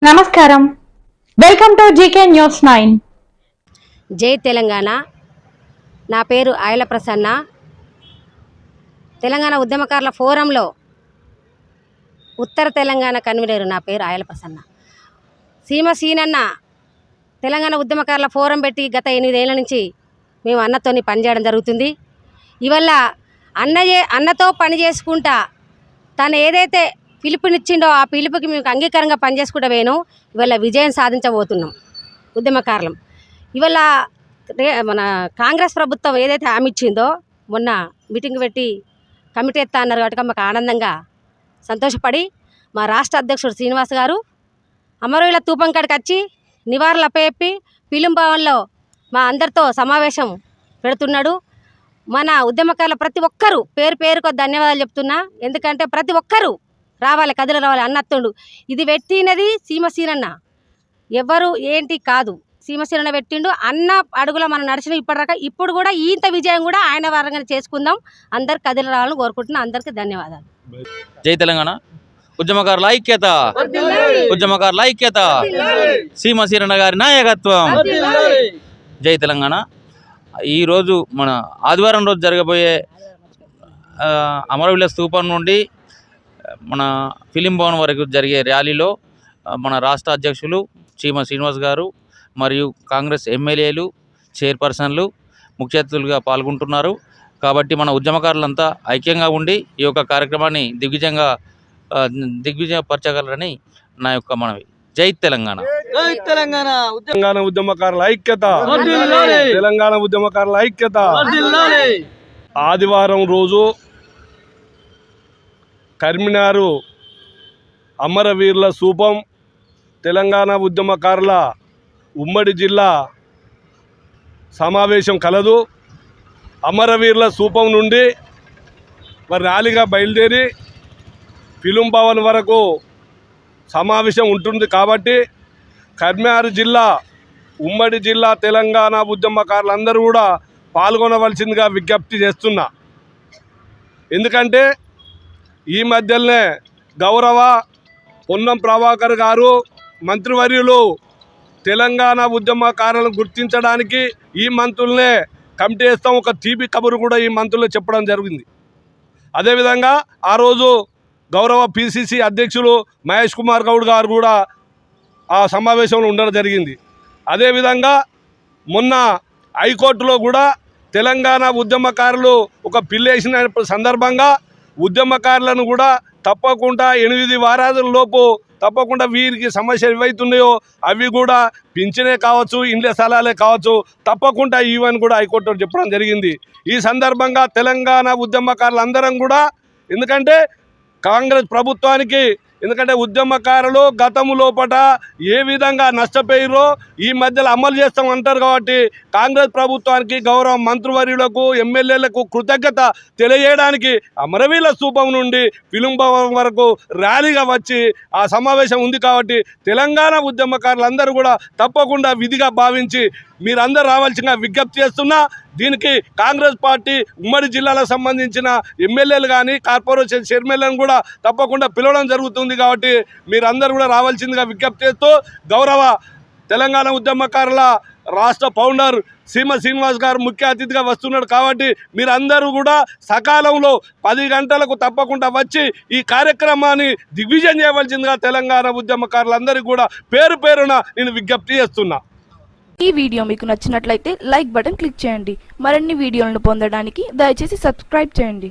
నమస్కారం, welcome to GK news 9. జై తెలంగాణ. నా పేరు ఆయల ప్రసన్న. తెలంగాణ ఉద్యమకారుల ఫోరంలో ఉత్తర తెలంగాణ కన్వీనర్. నా పేరు ఆయల ప్రసన్న. సీనన్న తెలంగాణ ఉద్యమకారుల ఫోరం పెట్టి గత 8 ఏళ్ల నుంచి మేము అన్నతోని పనిచేయడం జరుగుతుంది. ఇవల్ల అన్నతో పని చేసుకుంటా తను ఏదైతే పిలుపునిచ్చిండో ఆ పిలుపుకి మేము అంగీకారంగా పనిచేసుకుంటూ పోయాను. ఇవాళ విజయం సాధించబోతున్నాం ఉద్యమకారులం. ఇవాళ మన కాంగ్రెస్ ప్రభుత్వం ఏదైతే హామీ ఇచ్చిందో మొన్న మీటింగ్ పెట్టి కమిటీ ఎత్తా అన్నారు కాబట్టి మాకు ఆనందంగా సంతోషపడి మా రాష్ట్ర అధ్యక్షుడు శ్రీనివాస్ గారు అమరవీల తూపం కాడికి వచ్చి నివారణలు అప్పచెప్పి ఫిలిం భవన్లో మా అందరితో సమావేశం పెడుతున్నాడు. మన ఉద్యమకారుల ప్రతి ఒక్కరూ పేరు పేరుకు ధన్యవాదాలు చెప్తున్నా. ఎందుకంటే ప్రతి ఒక్కరూ రావాలి, కథలు రావాలి అన్నత్తుండు. ఇది పెట్టినది సీనన్న, ఎవరు ఏంటి కాదు, సీనన్న పెట్టిండు. అన్న అడుగులో మనం నడిచిన ఇప్పటిదాకా. ఇప్పుడు కూడా ఇంత విజయం కూడా ఆయన వారంగా చేసుకుందాం. అందరు కథలు రావాలని కోరుకుంటున్నా. అందరికీ ధన్యవాదాలు. జై తెలంగాణ. ఉద్యమకారుల ఐక్యత, ఉద్యమకారుల ఐక్యత, సీనన్న గారి నాయకత్వం. జై తెలంగాణ. ఈరోజు మన ఆదివారం రోజు జరగబోయే అమరవీల స్తూపం నుండి మన ఫిలిం భవన్ వరకు జరిగే ర్యాలీలో మన రాష్ట్ర అధ్యక్షులు శ్రీనివాస్ గారు మరియు కాంగ్రెస్ ఎమ్మెల్యేలు, చైర్పర్సన్లు ముఖ్య అతిథులుగా పాల్గొంటున్నారు. కాబట్టి మన ఉద్యమకారులంతా ఐక్యంగా ఉండి ఈ యొక్క కార్యక్రమాన్ని దిగ్విజయపరచగలరని నా యొక్క మనవి. జై తెలంగాణ. తెలంగాణ ఉద్యమకారుల ఐక్యత, తెలంగాణ ఉద్యమకారుల ఐక్యత. ఆదివారం రోజు కరీంనగర్ అమరవీరుల స్తూపం తెలంగాణ ఉద్యమకారుల ఉమ్మడి జిల్లా సమావేశం కలదు. అమరవీరుల స్తూపం నుండి మరి ర్యాలీగా బయలుదేరి ఫిలిం భవన్ వరకు సమావేశం ఉంటుంది. కాబట్టి కరీంనగర్ జిల్లా ఉమ్మడి జిల్లా తెలంగాణ ఉద్యమకారులందరూ కూడా పాల్గొనవలసిందిగా విజ్ఞప్తి చేస్తున్నా. ఎందుకంటే ఈ మధ్యలోనే గౌరవ పొన్నం ప్రభాకర్ గారు మంత్రివర్యులు తెలంగాణ ఉద్యమకారులను గుర్తించడానికి ఈ మంత్రులనే కమిటీ వేస్తాం, ఒక తీపి కబురు కూడా ఈ మంత్రులు చెప్పడం జరిగింది. అదేవిధంగా ఆ రోజు గౌరవ పిసిసి అధ్యక్షులు మహేష్ కుమార్ గౌడ్ గారు కూడా ఆ సమావేశంలో ఉండడం జరిగింది. అదేవిధంగా మొన్న హైకోర్టులో కూడా తెలంగాణ ఉద్యమకారులు ఒక పిల్లేసిన సందర్భంగా ఉద్యమకారులను కూడా తప్పకుండా 8 వారాల లోపు తప్పకుండా వీరికి సమస్యలు ఏవైతున్నాయో అవి కూడా పింఛనే కావచ్చు, ఇండ్ల స్థలాలే కావచ్చు, తప్పకుండా ఇవన్నీ కూడా హైకోర్టులో చెప్పడం జరిగింది. ఈ సందర్భంగా తెలంగాణ ఉద్యమకారులందరం కూడా, ఎందుకంటే కాంగ్రెస్ ప్రభుత్వానికి, ఎందుకంటే ఉద్యమకారులు గతము లోపట ఏ విధంగా నష్టపోయారో ఈ మధ్యలో అమలు చేస్తామంటారు. కాబట్టి కాంగ్రెస్ ప్రభుత్వానికి, గౌరవ మంత్రివర్యులకు, ఎమ్మెల్యేలకు కృతజ్ఞత తెలియజేయడానికి అమరవీరుల స్తూపం నుండి ఫిలిం భవన్ వరకు ర్యాలీగా వచ్చి ఆ సమావేశం ఉంది. కాబట్టి తెలంగాణ ఉద్యమకారులందరూ కూడా తప్పకుండా విధిగా భావించి మీరందరూ రావాల్సిన విజ్ఞప్తి చేస్తున్నా. దీనికి కాంగ్రెస్ పార్టీ ఉమ్మడి జిల్లాలకు సంబంధించిన ఎమ్మెల్యేలు కానీ కార్పొరేషన్ చైర్మన్లను కూడా తప్పకుండా పిలవడం జరుగుతుంది. కాబట్టి మీరందరూ కూడా రావాల్సిందిగా విజ్ఞప్తి చేస్తూ, గౌరవ తెలంగాణ ఉద్యమకారుల రాష్ట్ర ఫౌండర్ శ్రీనివాస్ గారు ముఖ్య అతిథిగా వస్తున్నాడు. కాబట్టి మీరందరూ కూడా సకాలంలో 10 గంటలకు తప్పకుండా వచ్చి ఈ కార్యక్రమాన్ని దిగ్విజయం చేయవలసిందిగా తెలంగాణ ఉద్యమకారులందరికీ కూడా పేరు పేరున నేను విజ్ఞప్తి చేస్తున్నా. ఈ వీడియో మీకు నచ్చినట్లయితే లైక్ బటన్ క్లిక్ చేయండి. మరిన్ని వీడియోలను పొందడానికి దయచేసి సబ్స్క్రైబ్ చేయండి.